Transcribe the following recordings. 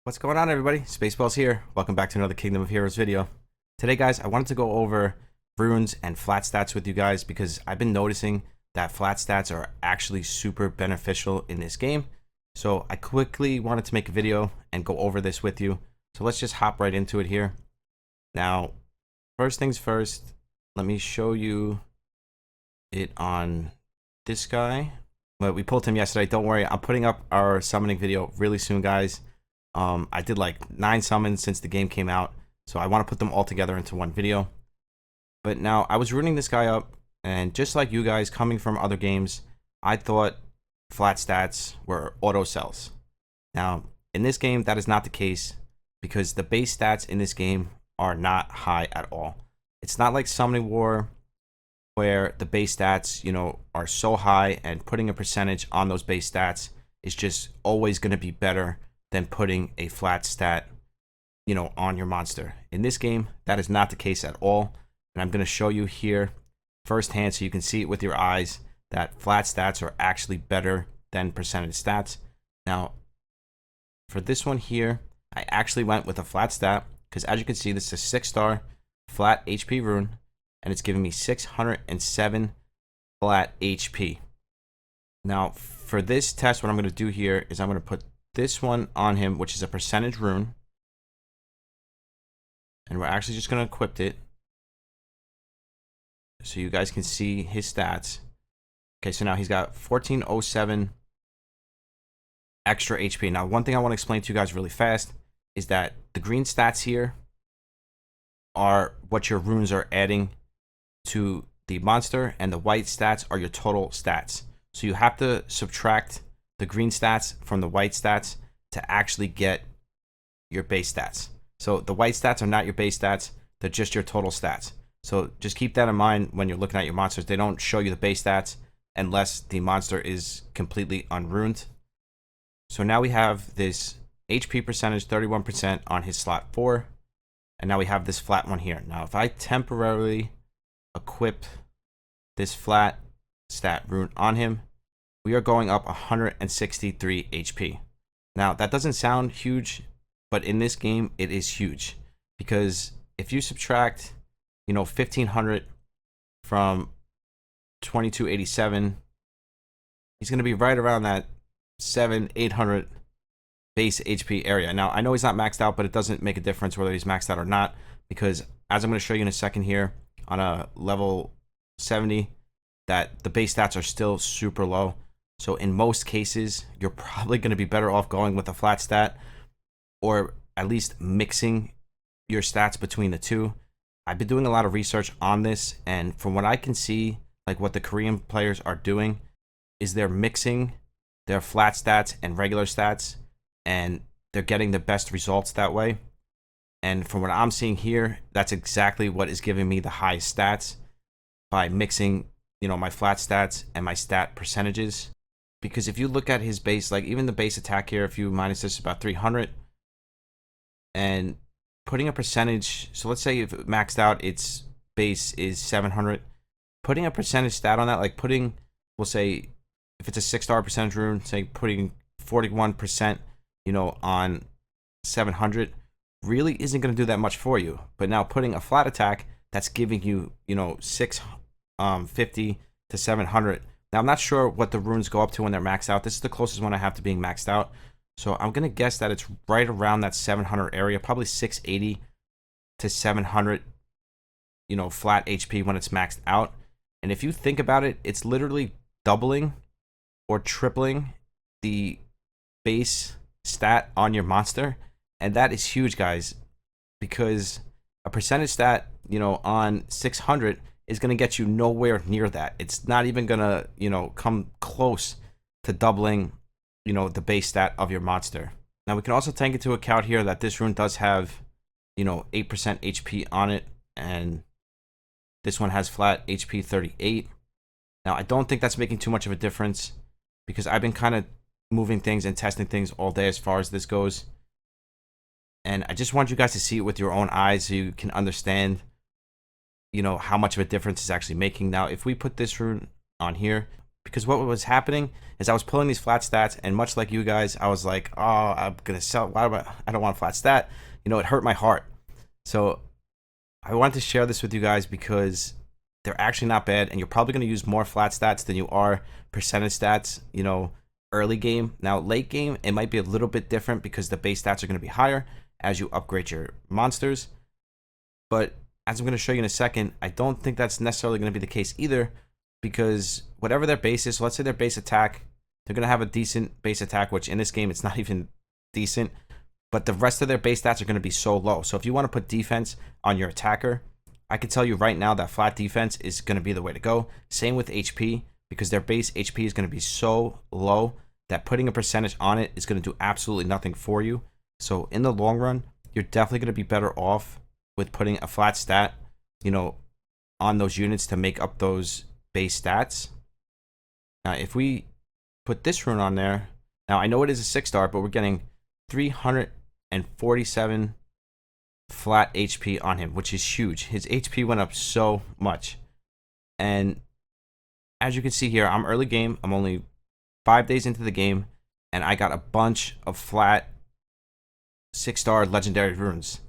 What's going on, everybody? Spaceballs here. Welcome back to another Kingdom of Heroes video. Today, guys, I wanted to go over runes and flat stats with you guys because I've been noticing that flat stats are actually super beneficial in this game. So I quickly wanted to make a video and go over this with you. So let's just hop right into it here. Now, first things first, let me show you it on this guy. But we pulled him yesterday. Don't worry, I'm putting up our summoning video really soon, guys. I did like 9 summons since the game came out, so I want to put them all together into one video. But now, I was ruining this guy up, and just like you guys coming from other games, I thought flat stats were auto cells. Now, in this game, that is not the case, because the base stats in this game are not high at all. It's not like Summoning War, where the base stats, are so high, and putting a percentage on those base stats is just always going to be better than putting a flat stat, on your monster. In this game, that is not the case at all. And I'm going to show you here firsthand so you can see it with your eyes that flat stats are actually better than percentage stats. Now, for this one here, I actually went with a flat stat because as you can see, this is a 6-star flat HP rune and it's giving me 607 flat HP. Now, for this test, what I'm going to do here is I'm going to put this one on him, which is a percentage rune, and we're actually just going to equip it so you guys can see his stats. Okay, so now he's got 1407 extra HP. Now, one thing I want to explain to you guys really fast is that the green stats here are what your runes are adding to the monster, and the white stats are your total stats. So you have to subtract the green stats from the white stats to actually get your base stats. So the white stats are not your base stats, they're just your total stats. So just keep that in mind when you're looking at your monsters. They don't show you the base stats unless the monster is completely unruined. So now we have this HP percentage 31% on his slot 4, and now we have this flat one here. Now if I temporarily equip this flat stat rune on him, we are going up 163 HP. Now, that doesn't sound huge, but in this game, it is huge. Because if you subtract, 1,500 from 2287, he's going to be right around that 800 base HP area. Now, I know he's not maxed out, but it doesn't make a difference whether he's maxed out or not. Because as I'm going to show you in a second here, on a level 70, that the base stats are still super low. So in most cases, you're probably going to be better off going with a flat stat or at least mixing your stats between the two. I've been doing a lot of research on this, and from what I can see, like what the Korean players are doing is they're mixing their flat stats and regular stats, and they're getting the best results that way. And from what I'm seeing here, that's exactly what is giving me the highest stats by mixing, my flat stats and my stat percentages. Because if you look at his base, like even the base attack here, if you minus this, about 300, and putting a percentage, so let's say if maxed out, its base is 700, putting a percentage stat on that, like putting, we'll say, if it's a 6-star percentage rune, say putting 41%, on 700, really isn't going to do that much for you. But now putting a flat attack, that's giving you, 650 to 700. Now, I'm not sure what the runes go up to when they're maxed out. This is the closest one I have to being maxed out. So I'm going to guess that it's right around that 700 area, probably 680 to 700, flat HP when it's maxed out. And if you think about it, it's literally doubling or tripling the base stat on your monster. And that is huge, guys, because a percentage stat, on 600 is going to get you nowhere near that. It's not even going to, come close to doubling, the base stat of your monster. Now, we can also take into account here that this rune does have, 8% HP on it, and this one has flat HP 38. Now, I don't think that's making too much of a difference because I've been kind of moving things and testing things all day as far as this goes. And I just want you guys to see it with your own eyes so you can understand, how much of a difference it's actually making. Now, if we put this rune on here, because what was happening is I was pulling these flat stats, and much like you guys, I was like, oh, I'm gonna sell. Why do I don't want a flat stat? You know, it hurt my heart. So I wanted to share this with you guys because they're actually not bad, and you're probably going to use more flat stats than you are percentage stats, you know, early game. Now, late game, it might be a little bit different because the base stats are going to be higher as you upgrade your monsters. But as I'm going to show you in a second, I don't think that's necessarily going to be the case either, because whatever their base is, so let's say their base attack, they're going to have a decent base attack, which in this game, it's not even decent, but the rest of their base stats are going to be so low. So if you want to put defense on your attacker, I can tell you right now that flat defense is going to be the way to go. Same with HP, because their base HP is going to be so low that putting a percentage on it is going to do absolutely nothing for you. So in the long run, you're definitely going to be better off with putting a flat stat, you know, on those units to make up those base stats. Now, if we put this rune on there, now I know it is a 6-star, but we're getting 347 flat HP on him, which is huge. His HP went up so much. And as you can see here, I'm early game. I'm only 5 days into the game, and I got a bunch of flat 6-star legendary runes.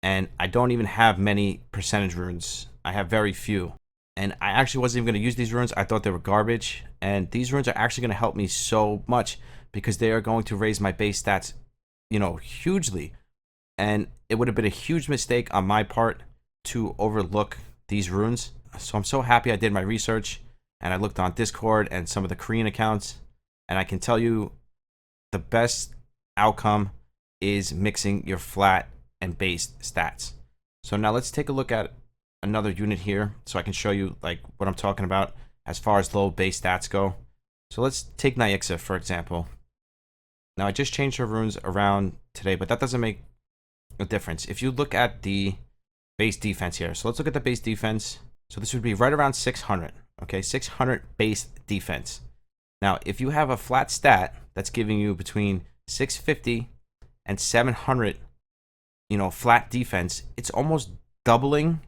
And I don't even have many percentage runes. I have very few. And I actually wasn't even going to use these runes. I thought they were garbage. And these runes are actually going to help me so much because they are going to raise my base stats, you know, hugely. And it would have been a huge mistake on my part to overlook these runes. So I'm so happy I did my research and I looked on Discord and some of the Korean accounts. And I can tell you the best outcome is mixing your flat and base stats. So now let's take a look at another unit here so I can show you like what I'm talking about as far as low base stats go. So let's take Nyixa, for example. Now I just changed her runes around today, but that doesn't make a difference. If you look at the base defense here, so let's look at the base defense. So this would be right around 600, okay? 600 base defense. Now, if you have a flat stat that's giving you between 650 and 700, you know, flat defense, it's almost doubling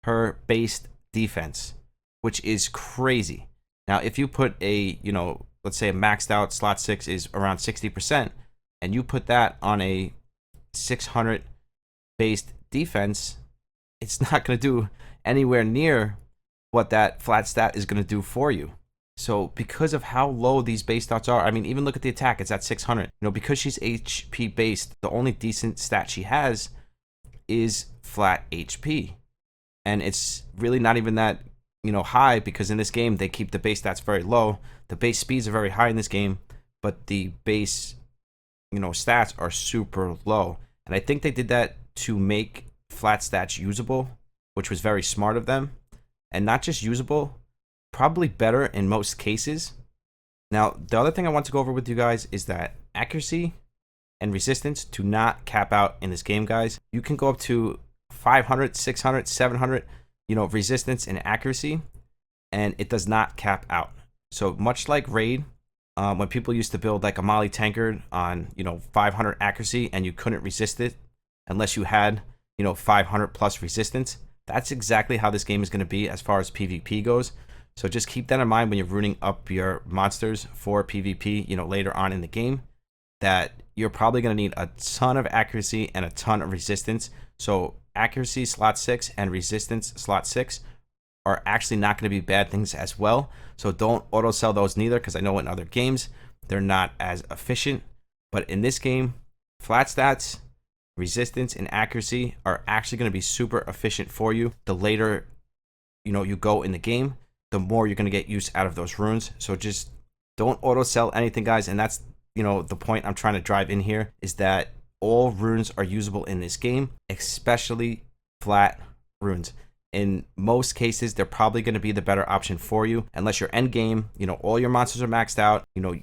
her base defense, which is crazy. Now, if you put a, you know, let's say a maxed out slot 6 is around 60%, and you put that on a 600 based defense, it's not going to do anywhere near what that flat stat is going to do for you. So because of how low these base stats are, I mean, even look at the attack, it's at 600. You know, because she's HP based, the only decent stat she has is flat HP. And it's really not even that, you know, high, because in this game, they keep the base stats very low. The base speeds are very high in this game, but the base, you know, stats are super low. And I think they did that to make flat stats usable, which was very smart of them. And not just usable, probably better in most cases. Now, the other thing I want to go over with you guys is that accuracy and resistance do not cap out in this game, guys. You can go up to 500, 600, 700, you know, resistance and accuracy, and it does not cap out. So much like Raid, when people used to build like a Molly tankard on, you know, 500 accuracy and you couldn't resist it unless you had, you know, 500 plus resistance, that's exactly how this game is going to be as far as PvP goes. So just keep that in mind when you're rooting up your monsters for PvP, you know, later on in the game, that you're probably going to need a ton of accuracy and a ton of resistance. So accuracy slot 6 and resistance slot 6 are actually not going to be bad things as well. So don't auto sell those neither, because I know in other games they're not as efficient. But in this game, flat stats, resistance, and accuracy are actually going to be super efficient for you. The later, you know, you go in the game, the more you're going to get use out of those runes. So just don't auto sell anything, guys. And that's, you know, the point I'm trying to drive in here, is that all runes are usable in this game, especially flat runes. In most cases, they're probably going to be the better option for you, unless your end game, you know, all your monsters are maxed out, you know,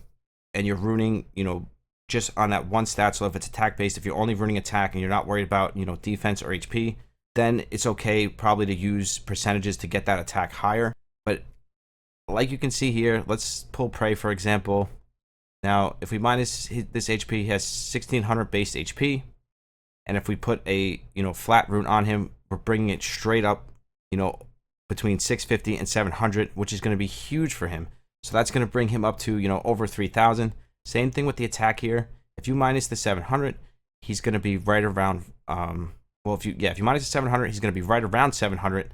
and you're runing, you know, just on that one stat. So if it's attack based, if you're only runing attack and you're not worried about, you know, defense or HP, then it's okay probably to use percentages to get that attack higher. But like you can see here, let's pull Prey, for example. Now, if we minus this HP, he has 1600 base HP. And if we put a, you know, flat rune on him, we're bringing it straight up, you know, between 650 and 700, which is going to be huge for him. So that's going to bring him up to, you know, over 3,000. Same thing with the attack here. If you minus the 700, he's going to be right around, well, if you minus the 700, he's going to be right around 700.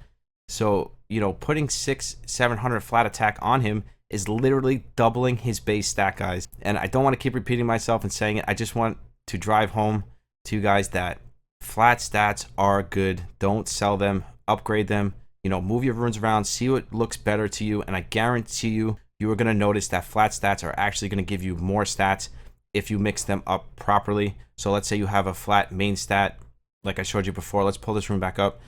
So, you know, putting 700 flat attack on him is literally doubling his base stat, guys. And I don't want to keep repeating myself and saying it. I just want to drive home to you guys that flat stats are good. Don't sell them, upgrade them. You know, move your runes around, see what looks better to you, and I guarantee you, you are going to notice that flat stats are actually going to give you more stats if you mix them up properly. So let's say you have a flat main stat, like I showed you before. Let's pull this rune back up.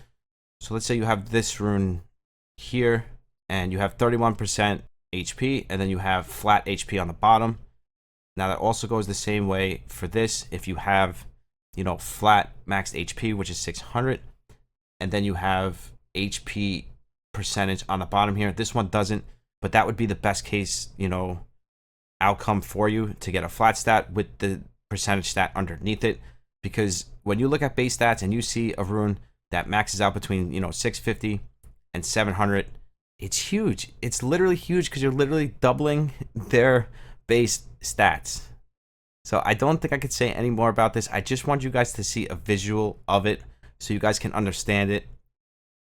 So let's say you have this rune here, and you have 31% HP, and then you have flat HP on the bottom. Now that also goes the same way for this. If you have, you know, flat maxed HP, which is 600, and then you have HP percentage on the bottom here. This one doesn't, but that would be the best case, you know, outcome for you to get a flat stat with the percentage stat underneath it. Because when you look at base stats and you see a rune that maxes out between, you know, 650 and 700, it's huge. It's literally huge because you're literally doubling their base stats. So I don't think I could say any more about this. I just want you guys to see a visual of it so you guys can understand it.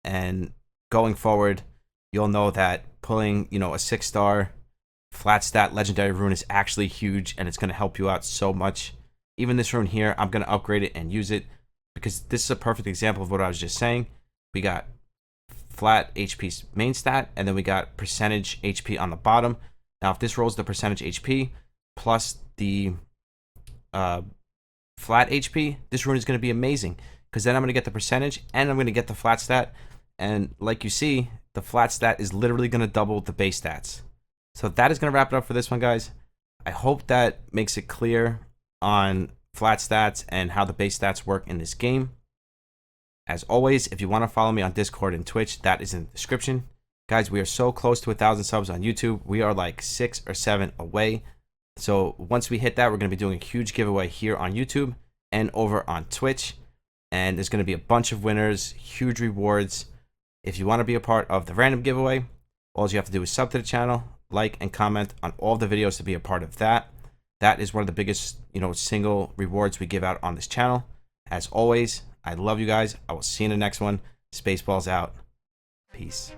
And going forward, you'll know that pulling, you know, a 6-star flat stat legendary rune is actually huge, and it's going to help you out so much. Even this rune here, I'm going to upgrade it and use it because this is a perfect example of what I was just saying. We got flat HP main stat, and then we got percentage HP on the bottom. Now, if this rolls the percentage HP plus the flat HP, this rune is going to be amazing because then I'm going to get the percentage and I'm going to get the flat stat. And like you see, the flat stat is literally going to double the base stats. So that is going to wrap it up for this one, guys. I hope that makes it clear on flat stats and how the base stats work in this game. As always, if you want to follow me on Discord and Twitch, that is in the description. Guys, we are so close to 1,000 subs on YouTube. We are like 6 or 7 away. So once we hit that, we're going to be doing a huge giveaway here on YouTube and over on Twitch. And there's going to be a bunch of winners, huge rewards. If you want to be a part of the random giveaway, all you have to do is sub to the channel, like, and comment on all the videos to be a part of that. That is one of the biggest, you know, single rewards we give out on this channel. As always, I love you guys. I will see you in the next one. Spaceballs out. Peace.